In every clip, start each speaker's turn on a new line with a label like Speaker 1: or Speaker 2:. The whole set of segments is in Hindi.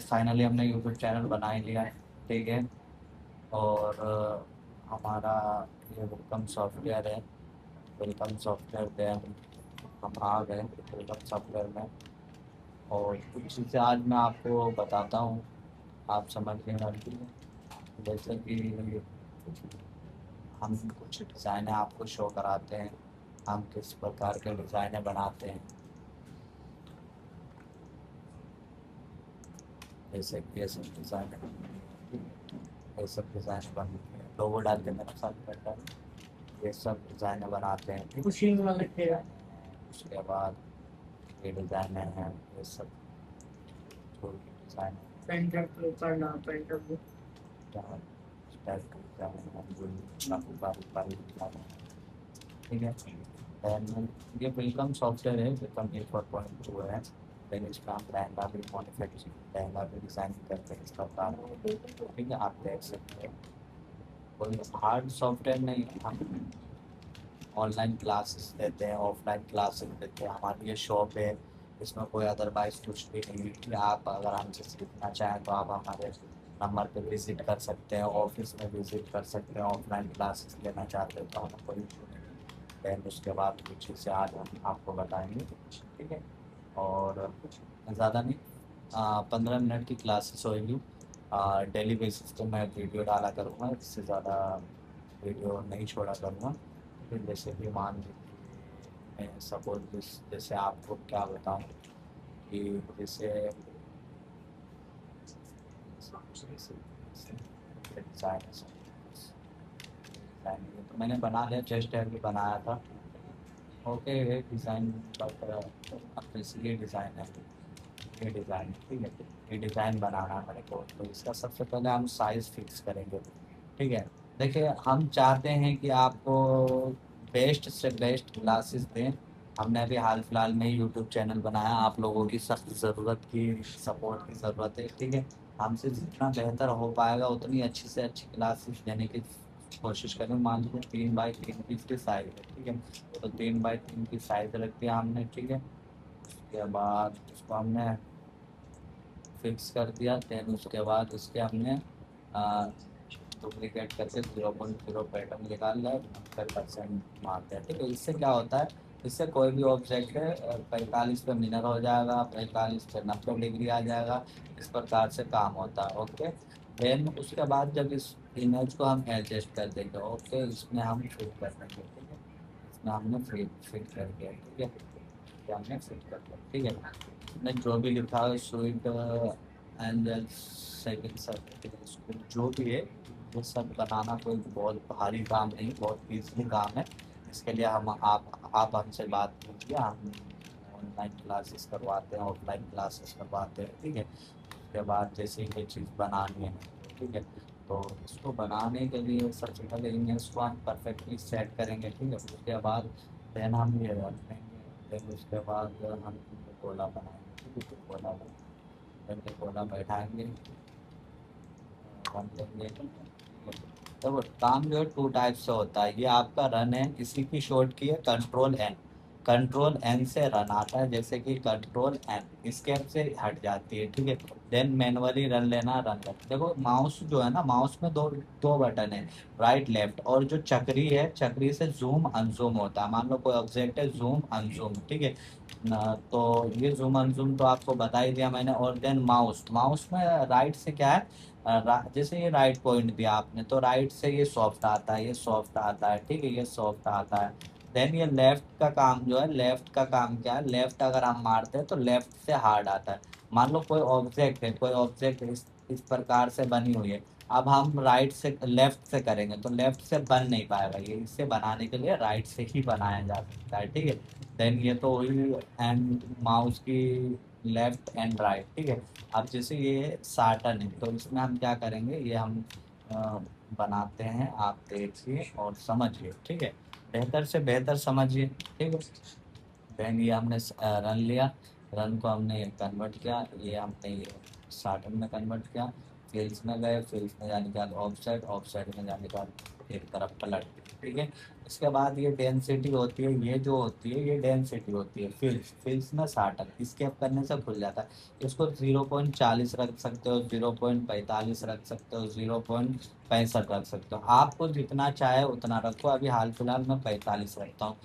Speaker 1: फाइनली हमने यूट्यूब चैनल बना ही लिया है। ठीक है। और हमारा ये वेलकम सॉफ्टवेयर है। वेलकम सॉफ्टवेयर पे हम आ गए वेलकम सॉफ्टवेयर में। और कुछ चीज़ें आज मैं आपको बताता हूँ, आप समझ लेना। जैसे कि हम कुछ डिज़ाइनें आपको शो कराते हैं, हम किस प्रकार के डिज़ाइनें बनाते हैं। जैसे कि ये सब डिज़ाइन ये सब डिज़ाइन बनते हैं, लोगो डाल के मेरा साथ करता है। ये सब डिज़ाइनें बनाते हैं। ठीक है। उसके बाद ये डिज़ाइनें हैं, ये सब जो भी डिज़ाइन
Speaker 2: पेंटर के ऊपर ना पेंटर को
Speaker 1: टाइप का डिज़ाइन है, जो काफ़ी बारीक डिज़ाइन है। ठीक है। एंड ये वेलकम सॉफ्टवेयर है, वेलकम 8.2 है। देन इसमें हम लहंगा भी मैन्युफैक्चरिंग लहंगा भी डिज़ाइन करते हैं इस प्रकार। ठीक है, आप देख सकते हैं। कोई हार्ड सॉफ्टवेयर नहीं है, हम ऑनलाइन क्लासेस देते हैं, ऑफलाइन क्लासेस देते हैं। हमारी ये शॉप है, इसमें कोई अदरवाइज कुछ भी नहीं है कि आप अगर हमसे सीखना चाहें तो आप हमारे नंबर पे विज़िट कर सकते हैं, ऑफिस में विज़िट कर सकते हैं। ऑफलाइन क्लासेस लेना चाहते हैं तो हमें कोई इशू नहीं है। दैन उसके बाद कुछ चीज़ें आज हम आपको बताएंगे। ठीक है। और ज़्यादा नहीं, 15 मिनट की क्लासेस होगी। डेली बेसिस पे मैं वीडियो डाला करूँगा, इससे ज़्यादा वीडियो नहीं छोड़ा करूँगा। फिर जैसे कि मान लीजिए मैं सपोज जैसे आपको क्या बताऊँ कि जैसे तो मैंने बना लिया, जस्ट अभी बनाया था। ओके, ये डिज़ाइन बट इसलिए डिज़ाइन है, ये डिज़ाइन। ठीक है, ये डिज़ाइन बनाना है मेरे को, तो इसका सबसे पहले हम साइज़ फिक्स करेंगे। ठीक है। देखिए, हम चाहते हैं कि आपको बेस्ट से बेस्ट क्लासेस दें। हमने अभी हाल फिलहाल में ही यूट्यूब चैनल बनाया, आप लोगों की सख्त ज़रूरत की सपोर्ट की ज़रूरत है। ठीक है। हमसे जितना बेहतर हो पाएगा उतनी अच्छी से अच्छी क्लासेस देने की कोशिश करें। मान लीजिए 3x3 की इसकी साइज़ है। ठीक है, तो 3x3 की साइज़ रख दिया हमने। ठीक है। उसके बाद उसको हमने फिक्स कर दिया। देन उसके बाद उसके हमने डुप्लीकेट करके 0.0 पैटर्न निकाल लिया, 90% मारते हैं। ठीक है, इससे क्या होता है, इससे कोई भी ऑब्जेक्ट है 45 पे मिनर हो जाएगा, 45 पे 90 डिग्री आ जाएगा। इस प्रकार से काम होता है। ओके। देन उसके बाद जब इस इमेज को हम एडजस्ट कर देंगे, ओके, इसमें हम फिट कर देंगे। ठीक है, इसमें हमने फिट कर दिया। ठीक है, ये हमने फिट कर दिया। ठीक है, इसमें जो भी लिखा है sweet angel second certificate school जो भी है, ये सब बनाना कोई बहुत भारी काम नहीं, बहुत ईजी काम है। इसके लिए हम आप हमसे बात कीजिए, हम ऑनलाइन क्लासेस करवाते हैं, ऑफलाइन क्लासेस करवाते हैं। ठीक है। उसके बाद जैसे ये चीज़ बनानी है, ठीक है, तो इसको बनाने के लिए सबसे पहले इमेज को हम परफेक्टली सेट करेंगे। ठीक है, उसके बाद देन हम ये रखेंगे। देन उसके बाद हम गोला बनाएंगे। ठीक है, गोला बैठाएंगे, रन लेंगे। तो काम जो है टू टाइप से होता है। ये आपका रन है, इसी की शॉर्ट की है कंट्रोल N। कंट्रोल N से रन आता है, जैसे कि कंट्रोल N इसके से हट जाती है। ठीक है। देन मैनुअली रन लेना, रन लेना। देखो, माउस जो है ना, माउस में दो दो बटन है, राइट लेफ्ट। और जो चक्री है, चक्री से जूम अनजूम होता है। मान लो कोई ऑब्जेक्ट है, जूम अनजूम। ठीक है तो ये जूम अनजूम तो आपको बता ही दिया मैंने। और देन माउस, माउस में राइट से क्या है, जैसे ये राइट पॉइंट दिया आपने, तो राइट से ये सॉफ्ट आता है, ये सॉफ्ट आता है। ठीक है, ये सॉफ्ट आता है। देन ये लेफ्ट का काम जो है, लेफ्ट का काम क्या है, लेफ्ट अगर हम मारते हैं तो लेफ्ट से हार्ड आता है। मान लो कोई ऑब्जेक्ट है, कोई ऑब्जेक्ट इस प्रकार से बनी हुई है। अब हम राइट से लेफ्ट से करेंगे तो लेफ्ट से बन नहीं पाएगा, ये इसे बनाने के लिए राइट से ही बनाया जा सकता है। ठीक है। देन ये तो हुई एंड माउस की लेफ्ट एंड राइट। ठीक है। अब जैसे ये साटन है, तो इसमें हम क्या करेंगे, ये हम अ, बनाते हैं, आप देखिए और समझिए। ठीक है, बेहतर से बेहतर समझिए। ठीक है। देन ये हमने रन लिया, रन को हमने कन्वर्ट किया, ये हमने ये साटन में कन्वर्ट किया। फिल्स में गए, फिल्स में जाने के बाद ऑफसेट, ऑफसेट में जाने के बाद एक तरफ पलट। ठीक है। इसके बाद ये डेंसिटी होती है, ये जो होती है ये डेंसिटी होती है, फिल्स फिल्स में साटन, इसके अप करने से खुल जाता है। इसको 0.40 रख सकते हो, 0.45 रख सकते हो, 0.65 रख सकते हो, आपको जितना चाहे उतना रखो। अभी हाल फिलहाल मैं 45 रखता हूँ।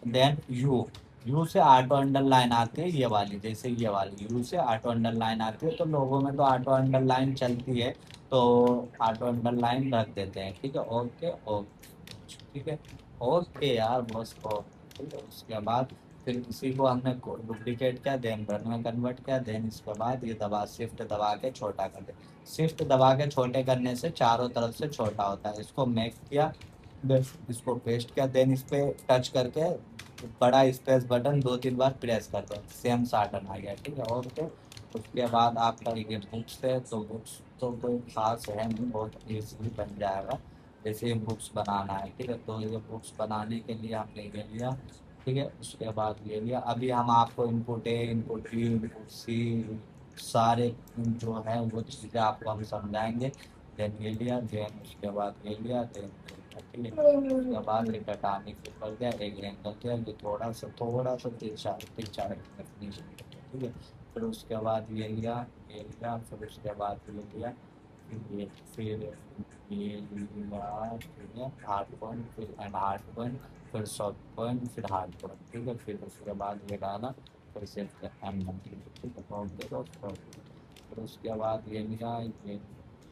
Speaker 1: देन यू से ऑटो अंडरलाइन आती है ये वाली, जैसे ये वाली यू से ऑटो अंडरलाइन आती है, तो लोगों में तो ऑटो अंडरलाइन चलती है, तो ऑटो अंडरलाइन रख देते हैं, ठीक है। ओके ओके, ठीक है। ओके यार बस को, ठीक है। उसके बाद फिर इसी को हमने डुप्लीकेट किया, देन रन में कन्वर्ट किया, देन इसके बाद ये दबा शिफ्ट दबा के छोटा कर दे। शिफ्ट दबा के छोटे करने से चारों तरफ से छोटा होता है। इसको मेक किया, बस इसको पेस्ट किया, देन इस पे टच करके बड़ा स्पेस बटन 2-3 बार प्रेस कर दो, सेम साटन आ गया, ठीक है। ओके। उसके बाद आपका ये बुक्स है, तो बुक्स तो कोई खास है नहीं, बहुत ईजीली बन जाएगा। जैसे ये बुक्स बनाना है, ठीक है, तो ये बुक्स बनाने के लिए हमने ये लिया, ठीक है। उसके बाद ये लिया, अभी हम आपको input A, input B, input C, सारे जो है वो चीज़ें आपको हम समझाएंगे। देन ये लिया, देन उसके बाद ये लिया, देन ठीक है। उसके बाद एक हटाने के ऊपर गया, एक एंगल किया, ये थोड़ा सा 3-4 डेफिनेशन, ठीक है। फिर उसके बाद ये लिया, फिर उसके बाद ये लिया, फिर ये लिया, ठीक है, हार्ड पॉइंट, फिर एंड हार्ड पॉइंट, फिर सॉफ्ट पॉइंट, फिर हार्ड पॉइंट, ठीक है। फिर उसके बाद ये डाला, फिर से एम ठीक है, ओके दोस्तों। फिर उसके बाद ये लिया, ये लिया,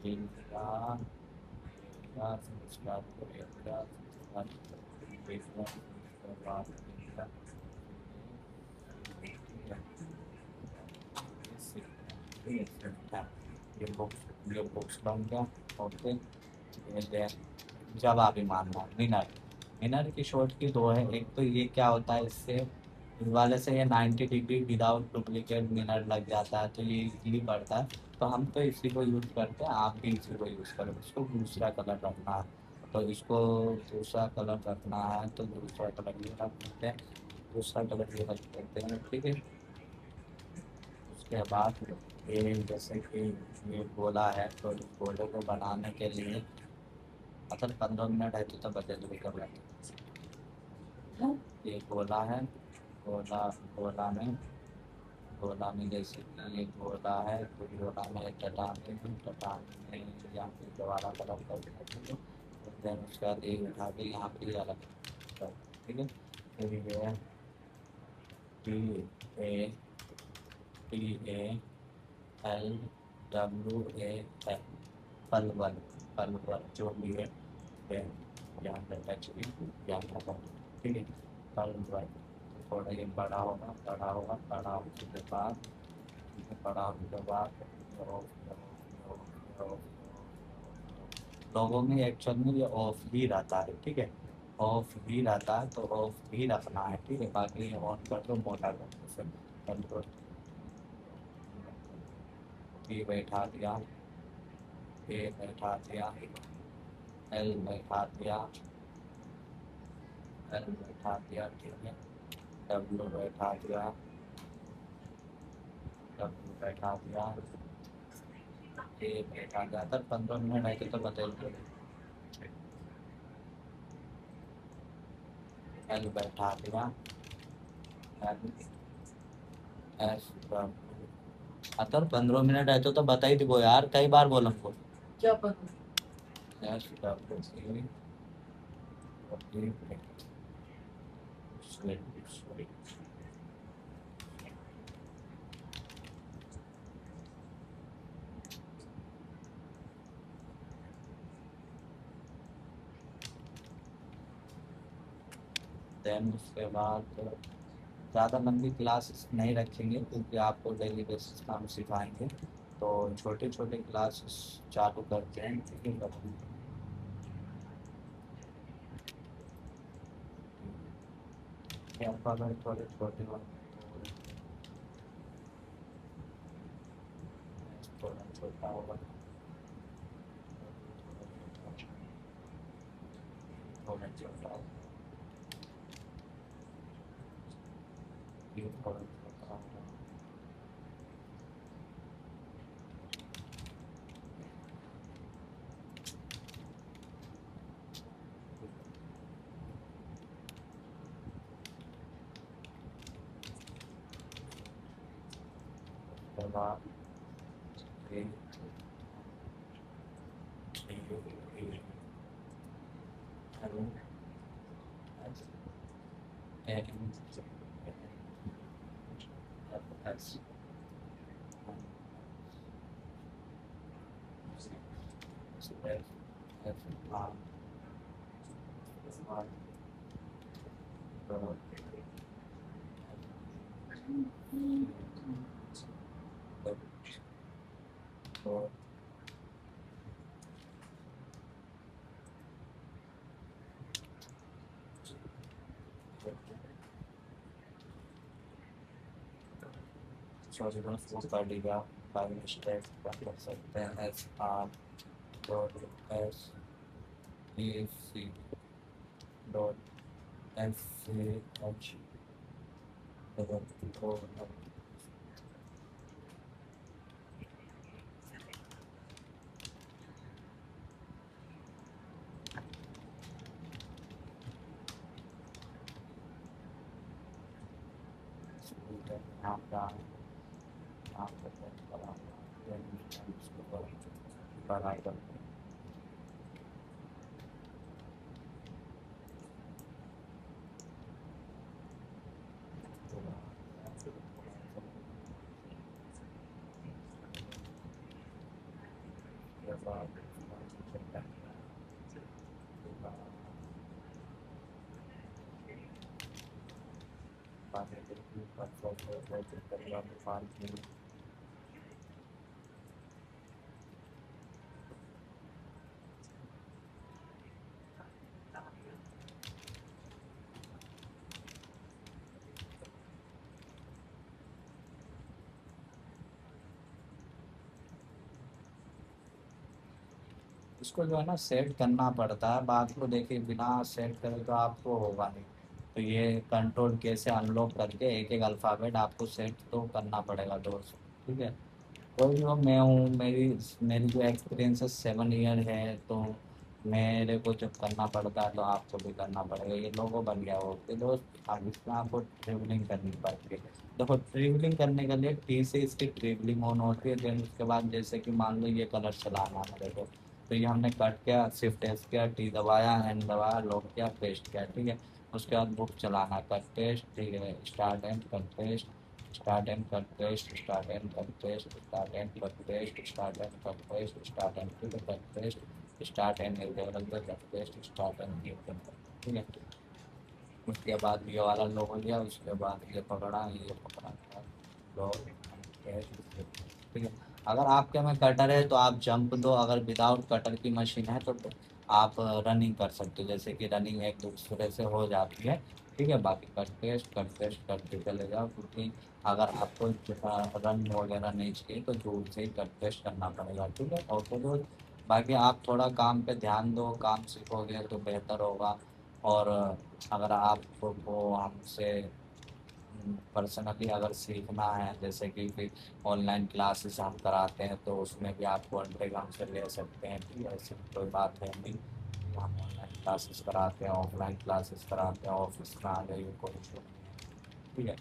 Speaker 1: फिर उसके बाद ये लिया, फिर उसके बाद ये लिया, फिर उसके बाद ये लिया, ये बुक्स बन गया, ओके। जब आप ही मानना विनर, विनर की शॉर्ट की दो है, एक तो ये क्या होता है, इससे इस वाले से ये 90 डिग्री विदाउट डुप्लीकेट मिनट लग जाता है, तो ये इजीली पड़ता है। तो हम तो इसी को यूज़ करते हैं, आप भी इसी को यूज़ करो। इसको दूसरा कलर रखना है, तो इसको दूसरा कलर रखना है, तो दूसरा कलर ये रख देते हैं, दूसरा कलर ये रख देते हैं, ठीक है। उसके बाद ये जैसे कि ये गोला है, तो इस गोले को बनाने के लिए मतलब 15 मिनट है, तो बदल भी कर लेते हैं। ये गोला है, गोला गोला में जैसे कि ये गोला है, तो गोला में चट्टान में यहाँ पे दोबारा कलर कर देते हैं, देन उसके बाद एक उठा के यहाँ पे अलग कर, ठीक है। फिर ये T A T A L W A L, Palwal, Palwal जो भी है, यहाँ पे टच भी यहाँ पर, ठीक है, पलवल। थोड़ा ये बड़ा होगा, बड़ा होगा, बड़ा होने के बाद, बड़ा होने के बाद लोगों में एक्चुअल में ये ऑफ ही रहता है, ठीक है, ऑफ ही रहता है, तो ऑफ ही रखना है, ठीक है। बाकी ऑन कर दो, मोटा कर दो, फिर कंट्रोल बी बैठा दिया, ए बैठा दिया, एल बैठा दिया, एल बैठा दिया, ठीक है, डब्ल्यू बैठा दिया, डब्ल्यू बैठा दिया, ए बैठा दिया। तब 15 मिनट आए तो बदल दो, एल बैठा दिया, एल एस डब्ल्यू। अतर 15 मिनट है तो बता ही दो यार, कई बार बोला हमको।
Speaker 2: क्या पता।
Speaker 1: एस डब्ल्यू सी, देन उसके बाद ज़्यादा लंबी क्लास नहीं रखेंगे, क्योंकि आपको डेली बेसिस का हम सिखाएंगे, तो छोटे छोटे क्लासेस चालू करते हैं, ठीक है। आपका अगर थोड़े छोटे हो, थोड़ा छोटा होगा, थोड़ा छोटा होगा, ये थोड़ा छोटा होगा, बाद ये हेलो एस सॉल्यूशन को कर लिया बाई मिस्टेक कर सकते हैं S R dot S A C dot S C H बराबर इसको जो है ना सेट करना पड़ता है। बात को देखिए बिना सेट करे तो आपको होगा नहीं। तो ये कंट्रोल कैसे अनलॉक करके एक एक अल्फ़ाबेट आपको सेट तो करना पड़ेगा दोस्त। ठीक है, कोई भी हो, मैं हूँ, मेरी मेरी जो एक्सपीरियंस है 7 ईयर है, तो मेरे को जब करना पड़ता है तो आपको भी करना पड़ेगा। ये लोगो बन गया हो कि दोस्त अब इसमें आपको ट्रेवलिंग करनी पड़ती है। देखो ट्रेवलिंग करने के लिए टी से इसकी ट्रेवलिंग ऑन होती है। देन उसके बाद जैसे कि मान लो ये कलर चलाना है मेरे को, तो ये हमने कट किया, शिफ्ट एस किया, टी दबाया, एन दबाया, लॉक किया, पेस्ट किया। ठीक है, उसके बाद बुक चलाना, कट पेस्ट, ठीक है, start and cut paste, start and cut paste, start and cut paste, start and cut paste, start and cut paste, start and cut paste, start and cut paste, start and ठीक है। उसके बाद ये वाला लो हो गया, उसके बाद ये पकड़ा लो ठीक है। अगर आपके में कटर है तो आप जंप दो, अगर विदाउट कटर की मशीन है तो आप रनिंग कर सकते हो, जैसे कि रनिंग एक दूसरे से हो जाती है। ठीक है, बाकी कट पेस्ट करते चले जाओ, क्योंकि अगर आपको रन वगैरह नहीं चाहिए तो दूर से ही कट पेस्ट करना पड़ेगा। ठीक है, और तो बाकी आप थोड़ा काम पे ध्यान दो, काम सीखोगे तो बेहतर होगा। और अगर आपको हमसे पर्सनली अगर सीखना है, जैसे कि ऑनलाइन क्लासेस हम कराते हैं, तो उसमें भी आप कॉन्टेक्ट हमसे ले सकते हैं। ठीक है, ऐसी कोई बात है नहीं। हम ऑनलाइन क्लासेस कराते हैं, ऑफलाइन क्लासेस कराते हैं, ऑफिस में आ जाइए, कोई इशू नहीं है। ठीक है,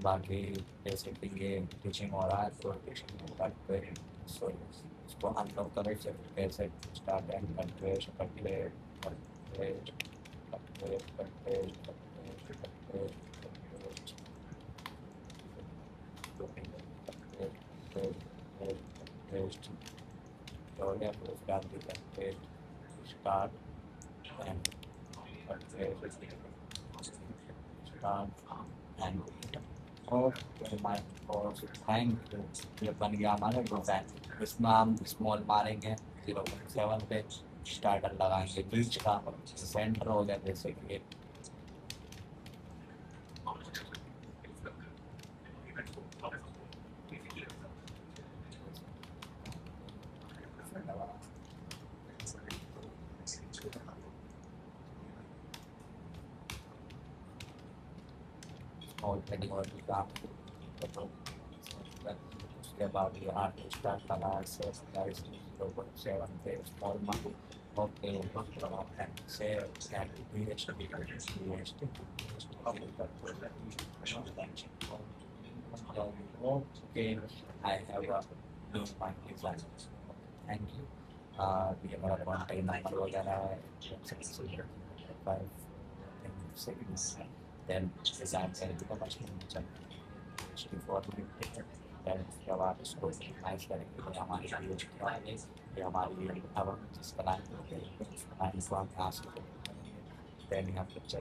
Speaker 1: बाकी जैसे कि ये टीचिंग हो रहा है तो टीचिंग करते हैं, सो इसको हम लोग करें कैसे स्टार्ट एंड कंट्रेस्ट करते paste, Gloria Profile paste, start and start and okay my God, thank you. ये बन गया हमारा डिज़ाइन। इसमें हम स्मॉल मारेंगे 0.7 पे, स्टार्टर लगाएंगे बीच का, सेंटर हो गया जैसे कि और हेडिंग और भी काम उसके बाद ये आर्ट स्टार्ट लगा से 0.7 पे स्मॉल मार। ओके से okay I have a no mind plan thank you ये मेरा कॉन्टैक्ट नंबर वगैरह है देन डिज़ाइन करेंगे तो मशीन फॉर देन उसके बाद उसको मैच करेंगे ये हमारी यूज कराएंगे ये हमारी अब हम जिस बनाएंगे उस बनाएंगे को हम यहाँ से देन यहाँ पिक्चर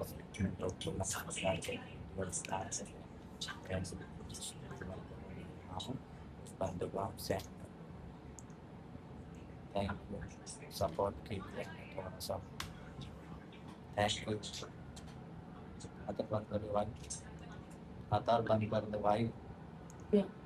Speaker 1: बंदे को हम सेंड थैंक यू सपोर्ट की थोड़ा सा थैंक यू अतर बंद कर दो भाई अतर बंद कर दो भाई
Speaker 2: Yeah.